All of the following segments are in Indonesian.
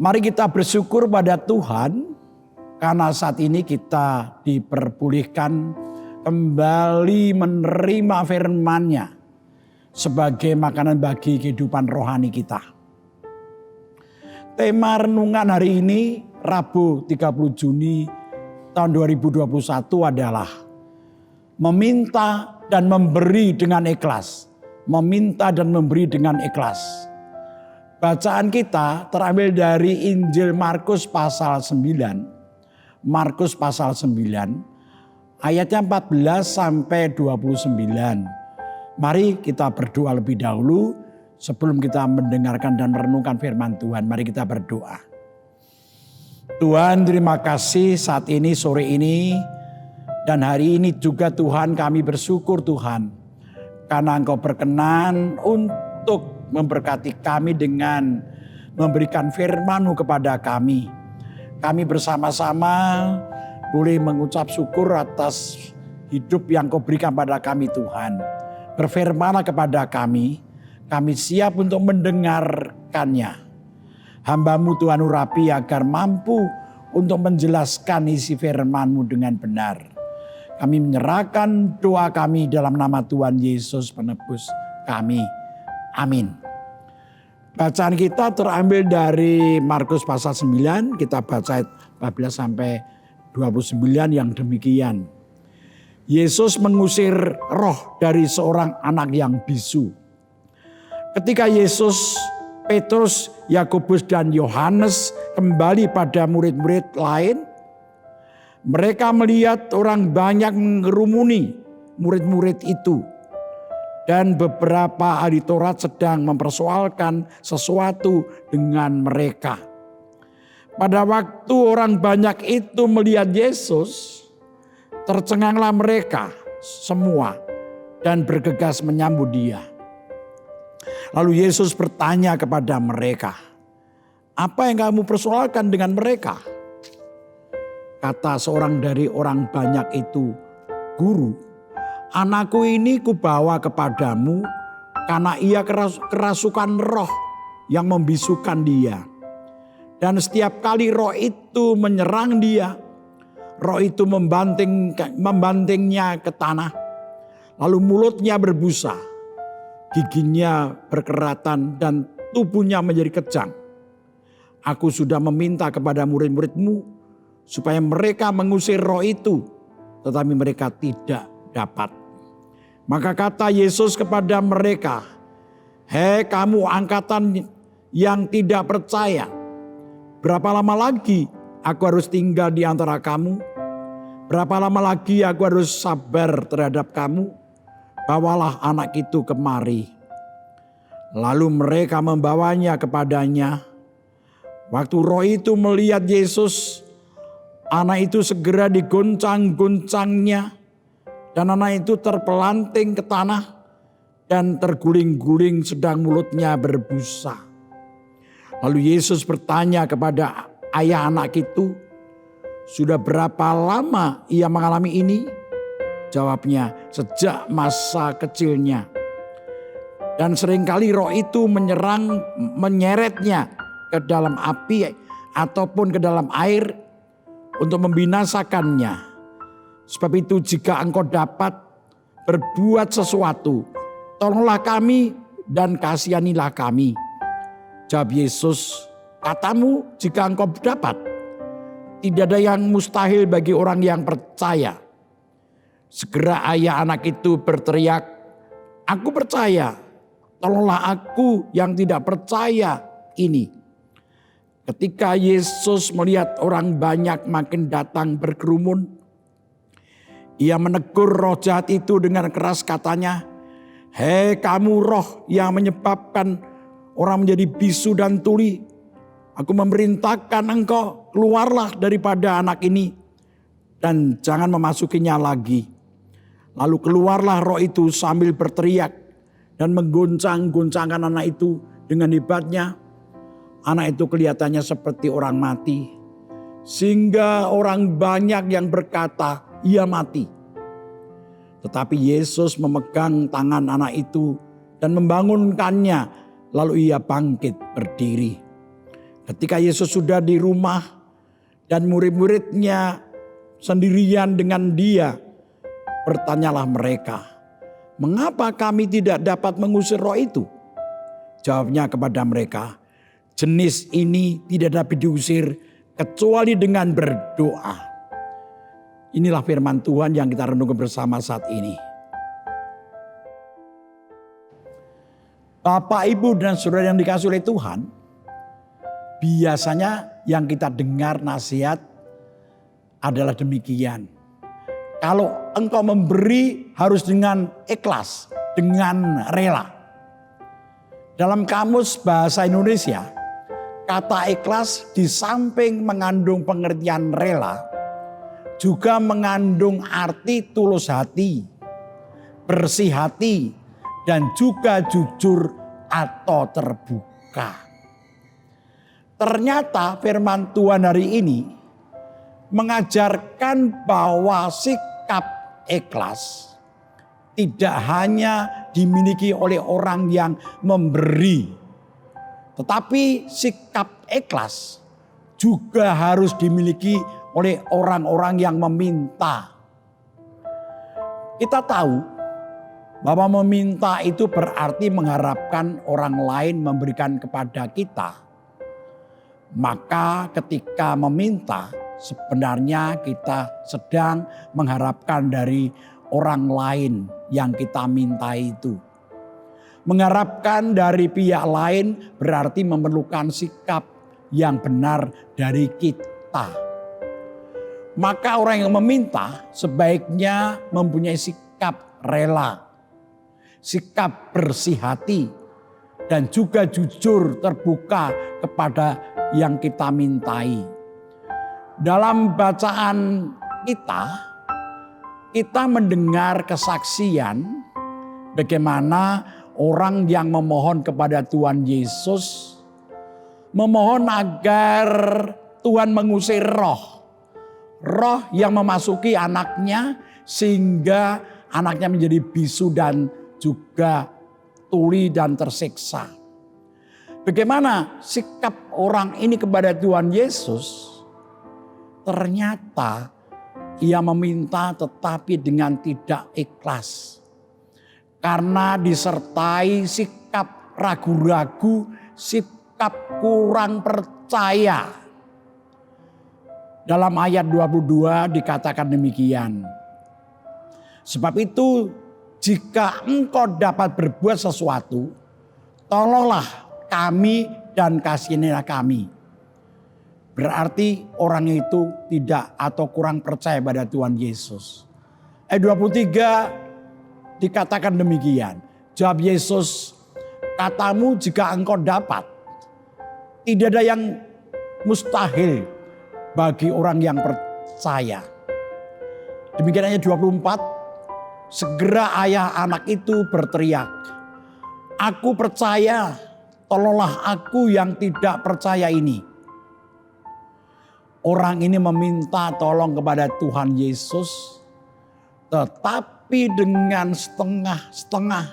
Mari kita bersyukur pada Tuhan karena saat ini kita diperbolehkan kembali menerima firman-Nya sebagai makanan bagi kehidupan rohani kita. Tema renungan hari ini Rabu 30 Juni tahun 2021 adalah meminta dan memberi dengan ikhlas. Meminta dan memberi dengan ikhlas. Bacaan kita terambil dari Injil Markus pasal 9. Markus pasal 9 ayatnya 14 sampai 29. Mari kita berdoa lebih dahulu sebelum kita mendengarkan dan merenungkan firman Tuhan. Mari kita berdoa. Tuhan, terima kasih saat ini, sore ini, dan hari ini juga Tuhan, kami bersyukur Tuhan. Karena Engkau berkenan untuk memberkati kami dengan memberikan firman-Mu kepada kami. Kami bersama-sama boleh mengucap syukur atas hidup yang Kau berikan pada kami Tuhan. Berfirmanlah kepada kami siap untuk mendengarkannya. Hamba-Mu Tuhan urapi agar mampu untuk menjelaskan isi firman-Mu dengan benar. Kami menyerahkan doa kami dalam nama Tuhan Yesus penebus kami. Amin. Bacaan kita terambil dari Markus pasal 9. Kita baca 14 sampai 29 yang demikian. Yesus mengusir roh dari seorang anak yang bisu. Ketika Yesus, Petrus, Yakobus dan Yohanes kembali pada murid-murid lain, mereka melihat orang banyak mengerumuni murid-murid itu. Dan beberapa ahli Taurat sedang mempersoalkan sesuatu dengan mereka. Pada waktu orang banyak itu melihat Yesus, tercenganglah mereka semua dan bergegas menyambut Dia. Lalu Yesus bertanya kepada mereka, "Apa yang kamu persoalkan dengan mereka?" Kata seorang dari orang banyak itu, "Guru, anakku ini kubawa kepadamu karena ia kerasukan roh yang membisukan dia. Dan setiap kali roh itu menyerang dia, roh itu membantingnya ke tanah. Lalu mulutnya berbusa, giginya berkeratan dan tubuhnya menjadi kejang. Aku sudah meminta kepada murid-muridmu supaya mereka mengusir roh itu, tetapi mereka tidak dapat." Maka kata Yesus kepada mereka, "Hei kamu angkatan yang tidak percaya, berapa lama lagi aku harus tinggal di antara kamu? Berapa lama lagi aku harus sabar terhadap kamu? Bawalah anak itu kemari." Lalu mereka membawanya kepadanya. Waktu roh itu melihat Yesus, anak itu segera digoncang-goncangnya. Dan anak itu terpelanting ke tanah dan terguling-guling sedang mulutnya berbusa. Lalu Yesus bertanya kepada ayah anak itu, "Sudah berapa lama ia mengalami ini?" Jawabnya, "Sejak masa kecilnya. Dan seringkali roh itu menyeretnya ke dalam api ataupun ke dalam air untuk membinasakannya. Sebab itu jika engkau dapat berbuat sesuatu, tolonglah kami dan kasihanilah kami." Jawab Yesus, "Katamu jika engkau dapat, tidak ada yang mustahil bagi orang yang percaya." Segera ayah anak itu berteriak, "Aku percaya, tolonglah aku yang tidak percaya ini." Ketika Yesus melihat orang banyak makin datang berkerumun, Ia menegur roh jahat itu dengan keras katanya, "Hei kamu roh yang menyebabkan orang menjadi bisu dan tuli. Aku memerintahkan engkau keluarlah daripada anak ini dan jangan memasukinya lagi." Lalu keluarlah roh itu sambil berteriak dan menggoncang-goncangkan anak itu dengan hebatnya. Anak itu kelihatannya seperti orang mati. Sehingga orang banyak yang berkata, "Ia mati." Tetapi Yesus memegang tangan anak itu dan membangunkannya. Lalu ia bangkit berdiri. Ketika Yesus sudah di rumah dan murid-muridnya sendirian dengan dia, bertanyalah mereka, "Mengapa kami tidak dapat mengusir roh itu?" Jawabnya kepada mereka, "Jenis ini tidak dapat diusir kecuali dengan berdoa." Inilah firman Tuhan yang kita renungkan bersama saat ini. Bapak, Ibu, dan saudara yang dikasihi oleh Tuhan, biasanya yang kita dengar nasihat adalah demikian. Kalau engkau memberi harus dengan ikhlas, dengan rela. Dalam kamus bahasa Indonesia, kata ikhlas di samping mengandung pengertian rela, juga mengandung arti tulus hati, bersih hati, dan juga jujur atau terbuka. Ternyata firman Tuhan hari ini mengajarkan bahwa sikap ikhlas tidak hanya dimiliki oleh orang yang memberi, tetapi sikap ikhlas juga harus dimiliki oleh orang-orang yang meminta. Kita tahu bahwa meminta itu berarti mengharapkan orang lain memberikan kepada kita. Maka ketika meminta, sebenarnya kita sedang mengharapkan dari orang lain yang kita minta itu. Mengharapkan dari pihak lain berarti memerlukan sikap yang benar dari kita. Maka orang yang meminta sebaiknya mempunyai sikap rela, sikap bersih hati, dan juga jujur terbuka kepada yang kita mintai. Dalam bacaan kita mendengar kesaksian bagaimana orang yang memohon kepada Tuhan Yesus, memohon agar Tuhan mengusir roh yang memasuki anaknya sehingga anaknya menjadi bisu dan juga tuli dan tersiksa. Bagaimana sikap orang ini kepada Tuhan Yesus? Ternyata ia meminta tetapi dengan tidak ikhlas. Karena disertai sikap ragu-ragu, sikap kurang percaya. Dalam ayat 22 dikatakan demikian. Sebab itu jika engkau dapat berbuat sesuatu, tolonglah kami dan kasihanilah kami. Berarti orang itu tidak atau kurang percaya pada Tuhan Yesus. Ayat 23 dikatakan demikian. Jawab Yesus, "Katamu jika engkau dapat. Tidak ada yang mustahil bagi orang yang percaya." Demikian ayat 24. Segera ayah anak itu berteriak, "Aku percaya, tolonglah aku yang tidak percaya ini." Orang ini meminta tolong kepada Tuhan Yesus, tetapi dengan setengah-setengah,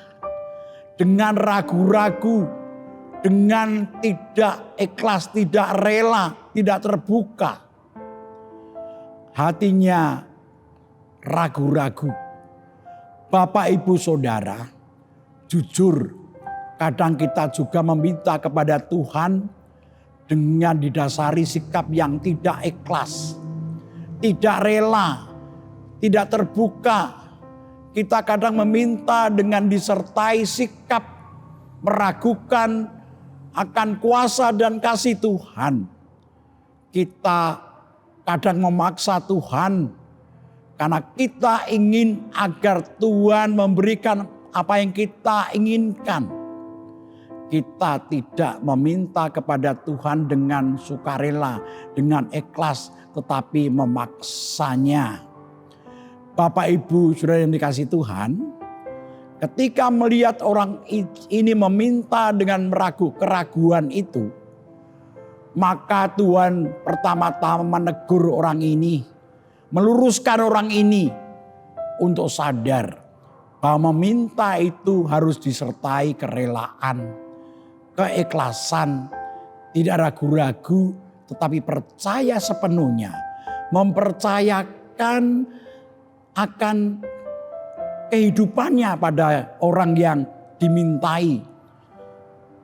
dengan ragu-ragu, dengan tidak ikhlas, tidak rela, tidak terbuka. Hatinya ragu-ragu. Bapak, Ibu, Saudara, jujur kadang kita juga meminta kepada Tuhan dengan didasari sikap yang tidak ikhlas, tidak rela, tidak terbuka. Kita kadang meminta dengan disertai sikap meragukan akan kuasa dan kasih Tuhan. Kita kadang memaksa Tuhan karena kita ingin agar Tuhan memberikan apa yang kita inginkan. Kita tidak meminta kepada Tuhan dengan sukarela, dengan ikhlas, tetapi memaksanya. Bapak, Ibu, Saudara yang dikasihi Tuhan, ketika melihat orang ini meminta dengan keraguan itu, maka Tuhan pertama-tama menegur orang ini, meluruskan orang ini untuk sadar bahwa meminta itu harus disertai kerelaan, keikhlasan, tidak ragu-ragu, tetapi percaya sepenuhnya, mempercayakan akan kehidupannya pada orang yang dimintai.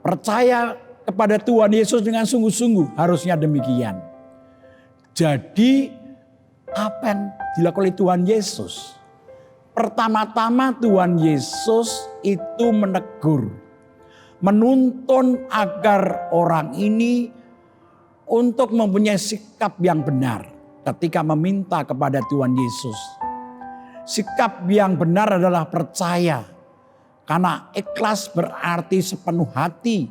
Percaya kepada Tuhan Yesus dengan sungguh-sungguh, harusnya demikian. Jadi apa yang dilakukan oleh Tuhan Yesus? Pertama-tama Tuhan Yesus itu menegur, menuntun agar orang ini untuk mempunyai sikap yang benar ketika meminta kepada Tuhan Yesus. Sikap yang benar adalah percaya, karena ikhlas berarti sepenuh hati.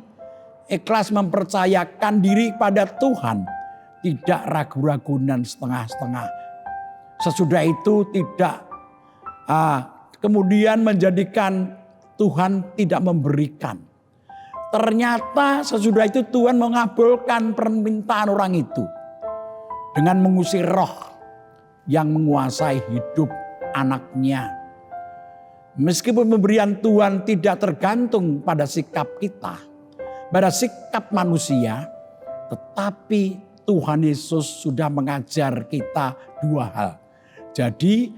Ikhlas mempercayakan diri pada Tuhan, tidak ragu-ragu dan setengah-setengah. Sesudah itu tidak kemudian menjadikan Tuhan tidak memberikan. Ternyata sesudah itu Tuhan mengabulkan permintaan orang itu dengan mengusir roh yang menguasai hidup anaknya. Meskipun pemberian Tuhan tidak tergantung pada sikap kita, pada sikap manusia, tetapi Tuhan Yesus sudah mengajar kita dua hal. Jadi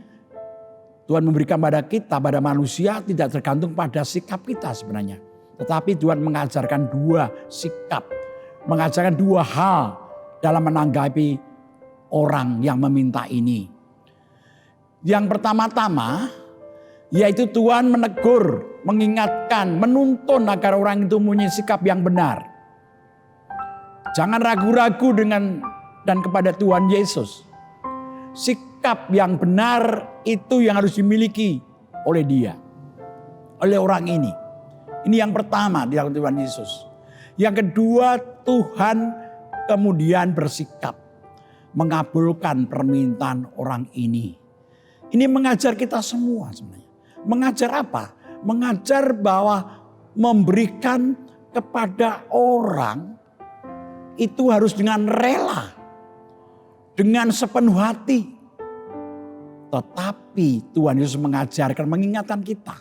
Tuhan memberikan pada kita, pada manusia tidak tergantung pada sikap kita sebenarnya. Tetapi Tuhan mengajarkan dua sikap, mengajarkan dua hal dalam menanggapi orang yang meminta ini. Yang pertama-tama yaitu Tuhan menegur, mengingatkan, menuntun agar orang itu mempunyai sikap yang benar. Jangan ragu-ragu dengan dan kepada Tuhan Yesus. Sikap yang benar itu yang harus dimiliki oleh dia, oleh orang ini. Ini yang pertama dilakukan Tuhan Yesus. Yang kedua, Tuhan kemudian bersikap mengabulkan permintaan orang ini. Ini mengajar kita semua sebenarnya. Mengajar apa? Mengajar bahwa memberikan kepada orang itu harus dengan rela, dengan sepenuh hati. Tetapi Tuhan Yesus mengajarkan, mengingatkan kita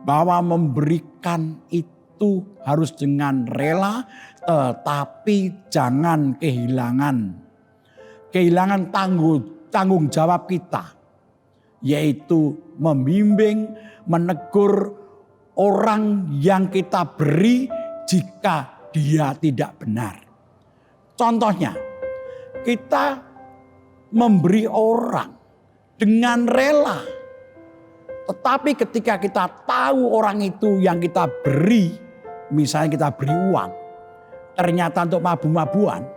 bahwa memberikan itu harus dengan rela, tetapi jangan kehilangan tanggung jawab kita, yaitu membimbing, menegur orang yang kita beri jika dia tidak benar. Contohnya, kita memberi orang dengan rela. Tetapi ketika kita tahu orang itu yang kita beri, misalnya kita beri uang, ternyata untuk mabu-mabuan,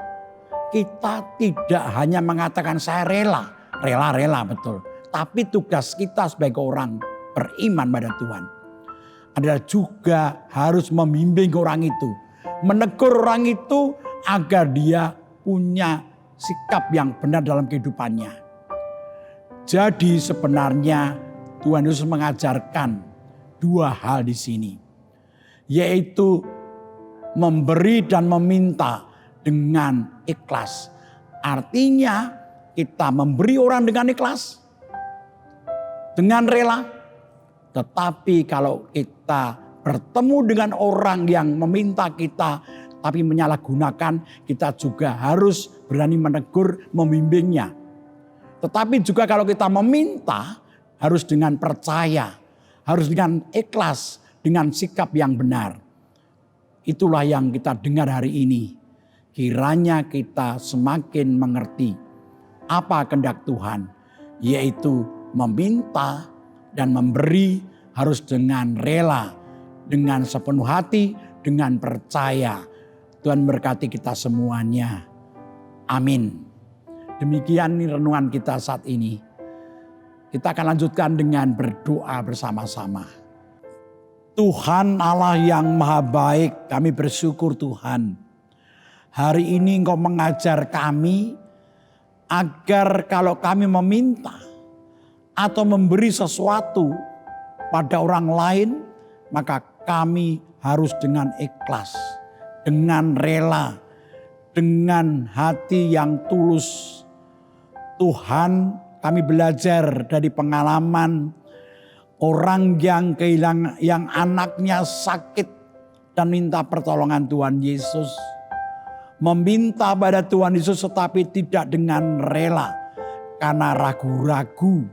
kita tidak hanya mengatakan saya rela betul. Tapi tugas kita sebagai orang beriman pada Tuhan adalah juga harus membimbing orang itu, menegur orang itu agar dia punya sikap yang benar dalam kehidupannya. Jadi sebenarnya Tuhan Yesus mengajarkan dua hal di sini, yaitu memberi dan meminta dengan ikhlas. Artinya kita memberi orang dengan ikhlas, dengan rela. Tetapi kalau kita bertemu dengan orang yang meminta kita tapi menyalahgunakan, kita juga harus berani menegur, membimbingnya. Tetapi juga kalau kita meminta, harus dengan percaya, harus dengan ikhlas, dengan sikap yang benar. Itulah yang kita dengar hari ini. Kiranya kita semakin mengerti apa kehendak Tuhan, yaitu meminta dan memberi harus dengan rela, dengan sepenuh hati, dengan percaya. Tuhan berkati kita semuanya. Amin. Demikian renungan kita saat ini. Kita akan lanjutkan dengan berdoa bersama-sama. Tuhan Allah yang maha baik, kami bersyukur Tuhan. Hari ini Engkau mengajar kami agar kalau kami meminta atau memberi sesuatu pada orang lain, maka kami harus dengan ikhlas, dengan rela, dengan hati yang tulus. Tuhan, kami belajar dari pengalaman orang yang kehilangan, yang anaknya sakit dan minta pertolongan Tuhan Yesus. meminta pada Tuhan Yesus tetapi tidak dengan rela karena ragu-ragu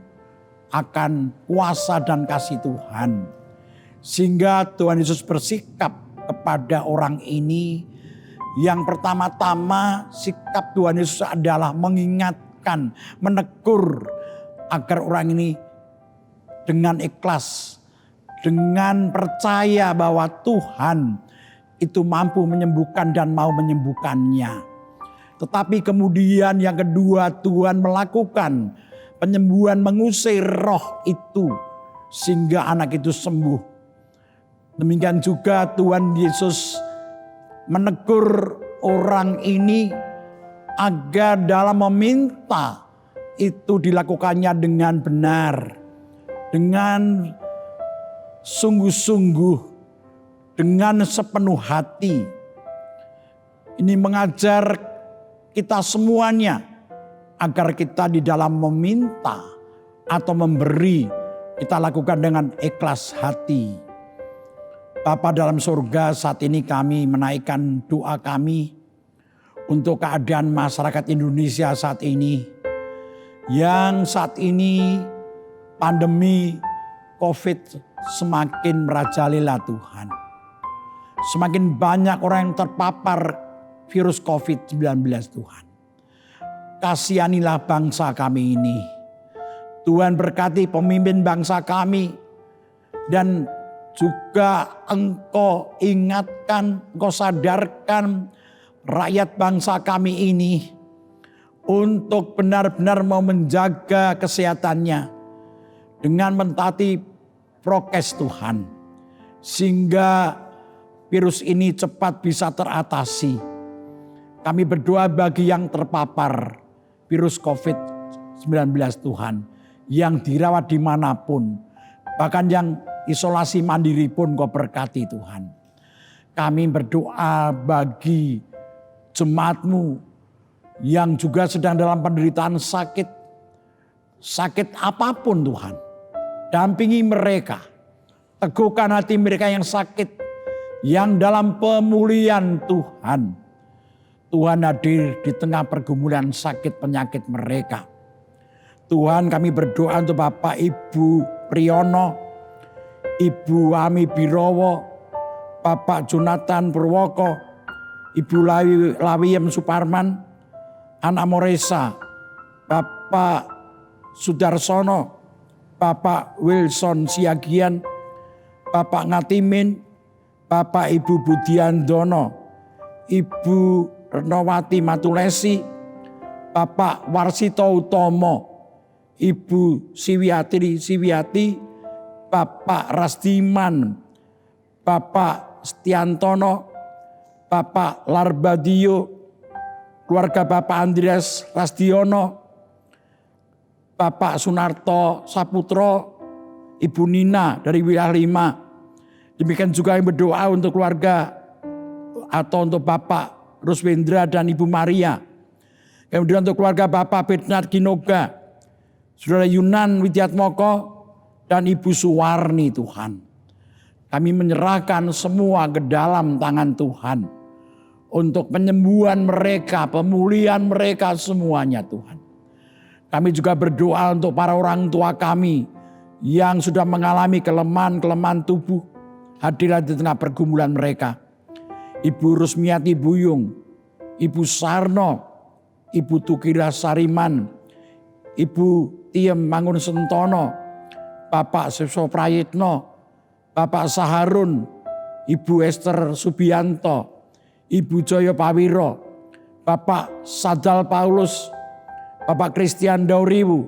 akan kuasa dan kasih Tuhan. Sehingga Tuhan Yesus bersikap kepada orang ini. Yang pertama-tama sikap Tuhan Yesus adalah mengingatkan, menegur agar orang ini dengan ikhlas, dengan percaya bahwa Tuhan itu mampu menyembuhkan dan mau menyembuhkannya. Tetapi kemudian yang kedua, Tuhan melakukan penyembuhan, mengusir roh itu sehingga anak itu sembuh. Demikian juga Tuhan Yesus menegur orang ini agar dalam meminta itu dilakukannya dengan benar, dengan sungguh-sungguh, dengan sepenuh hati. Ini mengajar kita semuanya agar kita di dalam meminta atau memberi, kita lakukan dengan ikhlas hati. Bapa dalam surga, saat ini kami menaikkan doa kami untuk keadaan masyarakat Indonesia saat ini. Yang saat ini pandemi COVID semakin merajalela Tuhan. Semakin banyak orang yang terpapar virus COVID-19 Tuhan. Kasihanilah bangsa kami ini. Tuhan berkati pemimpin bangsa kami. Dan juga Engkau ingatkan, Engkau sadarkan rakyat bangsa kami ini. Untuk benar-benar mau menjaga kesehatannya. Dengan mentaati prokes Tuhan. Sehingga virus ini cepat bisa teratasi. Kami berdoa bagi yang terpapar virus COVID-19 Tuhan. Yang dirawat dimanapun. Bahkan yang isolasi mandiri pun Kau berkati Tuhan. Kami berdoa bagi jemaat-Mu yang juga sedang dalam penderitaan sakit. Sakit apapun Tuhan. Dampingi mereka. Teguhkan hati mereka yang sakit. Yang dalam pemulihan Tuhan. Tuhan hadir di tengah pergumulan sakit penyakit mereka. Tuhan, kami berdoa untuk Bapak Ibu Priyono, Ibu Ami Birowo, Bapak Jonathan Purwoko, Ibu Lawiem Suparman, Anak Moresa, Bapak Sudarsono, Bapak Wilson Siagian, Bapak Ngatimin, Bapak Ibu Budiandono, Ibu Renowati Matulesi, Bapak Warsito Utomo, Ibu Siwiati, Bapak Rasdiman, Bapak Stiantono, Bapak Larbadio, keluarga Bapak Andreas Rasdiono, Bapak Sunarto Saputro, Ibu Nina dari wilayah 5. Demikian juga yang berdoa untuk keluarga atau untuk Bapak Ruswendra dan Ibu Maria. Kemudian untuk keluarga Bapak Bernard Ginoga, Saudara Yunan Widiatmoko, dan Ibu Suwarni Tuhan. Kami menyerahkan semua ke dalam tangan Tuhan. Untuk penyembuhan mereka, pemulihan mereka semuanya Tuhan. Kami juga berdoa untuk para orang tua kami yang sudah mengalami kelemahan tubuh. Hadirlah di tengah pergumulan mereka. Ibu Rusmiati Buyung, Ibu Sarno, Ibu Tukira Sariman, Ibu Tiem Mangun Sentono, Bapak Sipso Prayitno, Bapak Saharun, Ibu Esther Subianto, Ibu Joyo Pawiro, Bapak Sadal Paulus, Bapak Christian Dauriwu,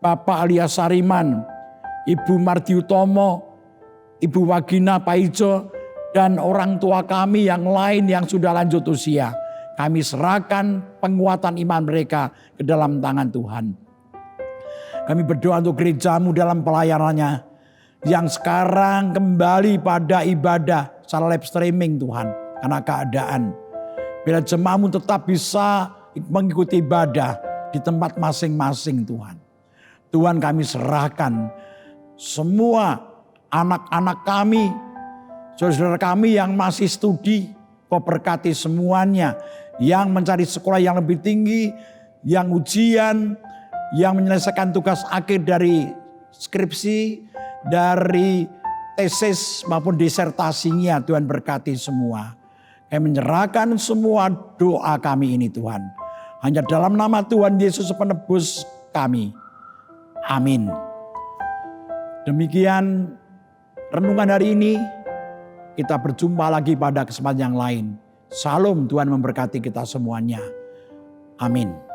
Bapak Alia Sariman, Ibu Mardiutomo, Ibu Wagina Paijo, dan orang tua kami yang lain yang sudah lanjut usia. Kami serahkan penguatan iman mereka ke dalam tangan Tuhan. Kami berdoa untuk gereja-Mu dalam pelayanannya yang sekarang kembali pada ibadah secara live streaming Tuhan karena keadaan. Bila jemaat-Mu tetap bisa mengikuti ibadah di tempat masing-masing Tuhan. Tuhan, kami serahkan semua anak-anak kami, saudara kami yang masih studi, Kau berkati semuanya yang mencari sekolah yang lebih tinggi, yang ujian, yang menyelesaikan tugas akhir dari skripsi, dari tesis maupun disertasinya. Tuhan berkati semua. Kami menyerahkan semua doa kami ini Tuhan. Hanya dalam nama Tuhan Yesus penebus kami. Amin. Demikian renungan hari ini. Kita berjumpa lagi pada kesempatan yang lain. Salam, Tuhan memberkati kita semuanya. Amin.